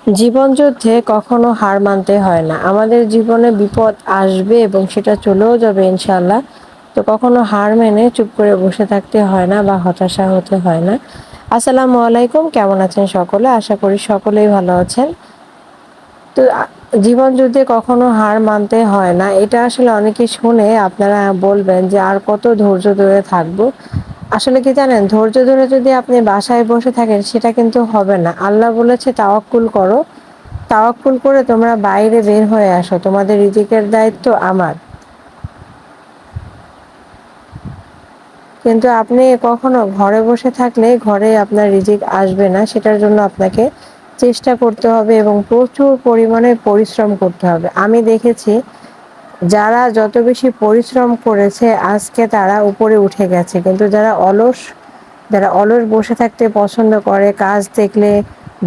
জীবন যুদ্ধে কখনো হার মানতে হয় না। আমাদের জীবনে বিপদ আসবে এবং সেটা চলেও যাবে ইনশাআল্লাহ। তো কখনো হার মেনে চুপ করে বসে থাকতে হয় না বা হতাশা হতে হয় না। আসসালামু আলাইকুম, কেমন আছেন সকলে? আশা করি সকলেই ভালো আছেন। তো জীবন যুদ্ধে কখনো হার মানতে হয় না। এটা আসলে অনেকে শুনে আপনারা বলবেন যে আর কত ধৈর্য ধরে থাকবো। আসলে কি জানেন, ধৈর্য ধরে যদি আপনি বাসায় বসে থাকেন সেটা কিন্তু হবে না। আল্লাহ বলেছে তাওয়াক্কুল করো। তাওয়াক্কুল করে তোমরা বাইরে বের হয়ে আসো। তোমাদের রিজিকের দায়িত্ব আমার। কিন্তু আপনি কখনো ঘরে বসে থাকলে ঘরে আপনার রিজিক আসবে না। সেটার জন্য আপনাকে চেষ্টা করতে হবে এবং প্রচুর পরিমাণে পরিশ্রম করতে হবে। আমি দেখেছি যারা যত বেশি পরিশ্রম করেছে আজকে তারা উপরে উঠে গেছে। কিন্তু যারা অলস বসে থাকতে পছন্দ করে, কাজ দেখলে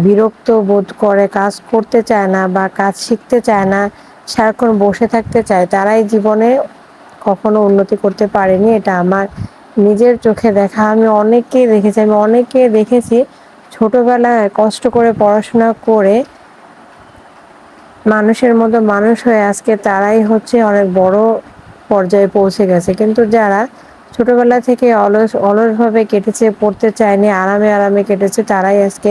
বিরক্ত বোধ করে, কাজ করতে চায় না বা কাজ শিখতে চায় না, সারাক্ষণ বসে থাকতে চায়, তারাই জীবনে কখনো উন্নতি করতে পারেনি। এটা আমার নিজের চোখে দেখা। আমি অনেককে দেখেছি ছোটবেলায় কষ্ট করে পড়াশোনা করে মানুষের মতো মানুষ হয়ে আজকে তারাই হচ্ছে অনেক বড় পর্যায়ে পৌঁছে গেছে। কিন্তু যারা ছোটবেলা থেকে অলসভাবে কেটেছে, পড়তে চায়নি, আরামে কেটেছে, তারাই আজকে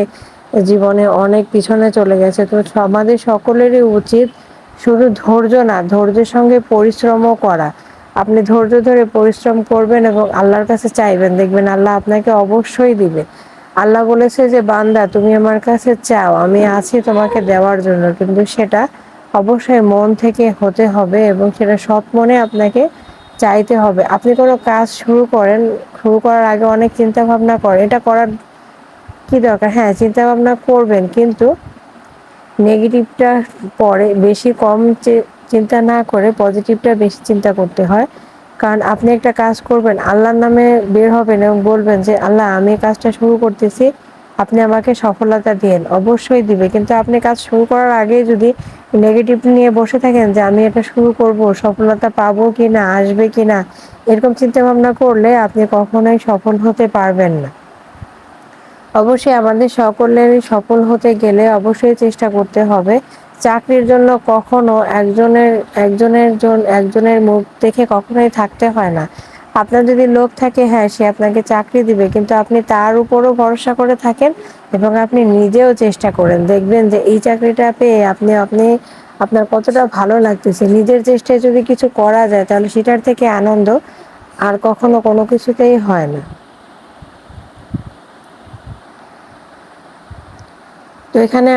জীবনে অনেক পিছনে চলে গেছে। তো আমাদের সকলেরই উচিত শুধু ধৈর্য না, ধৈর্যের সঙ্গে পরিশ্রমও করা। আপনি ধৈর্য ধরে পরিশ্রম করবেন এবং আল্লাহর কাছে চাইবেন, দেখবেন আল্লাহ আপনাকে অবশ্যই দিবে। আল্লাহ বলেছে যে বান্দা তুমি আমার কাছে চাও, আমি আছি তোমাকে দেওয়ার জন্য, কিন্তু সেটা অবশ্যই মন থেকে হতে হবে এবং সেটা সৎ মনে আপনাকে চাইতে হবে। আপনি কোনো কাজ শুরু করার আগে অনেক চিন্তা ভাবনা করেন, এটা করার কি দরকার? হ্যাঁ, চিন্তা ভাবনা করবেন, কিন্তু নেগেটিভটা পরে বেশি কম চিন্তা না করে পজিটিভটা বেশি চিন্তা করতে হয়। কারণ আপনি একটা কাজ করবেন, আল্লাহর নামে বের হবেন এবং বলবেন যে আল্লাহ আমি এই কাজটা শুরু করতেছি, আপনি আমাকে সফলতা দিয়েন। অবশ্যই দিবে। কিন্তু আপনি কাজ শুরু করার আগে যদি নেগেটিভ নিয়ে বসে থাকেন যে আমি এটা শুরু করব, সফলতা পাবো কিনা, আসবে কিনা, এরকম চিন্তা ভাবনা করলে আপনি কখনোই সফল হতে পারবেন না। অবশ্যই আমাদের সকলেরই সফল হতে গেলে অবশ্যই চেষ্টা করতে হবে। চাকরির জন্য কখনো একজনের মুখ দেখে কখনোই থাকতে হয় না। আপনার যদি লোভ থাকে, হ্যাঁ সে আপনাকে চাকরি দিবে, কিন্তু আপনি তার উপরও ভরসা করে থাকেন এবং আপনি নিজেও চেষ্টা করেন। দেখবেন যে এই চাকরিটা পেয়ে আপনি আপনার কতটা ভালো লাগতেছে। নিজের চেষ্টায় যদি কিছু করা যায় তাহলে সেটার থেকে আনন্দ আর কখনো কোনো কিছুতেই হয় না। তো এখানে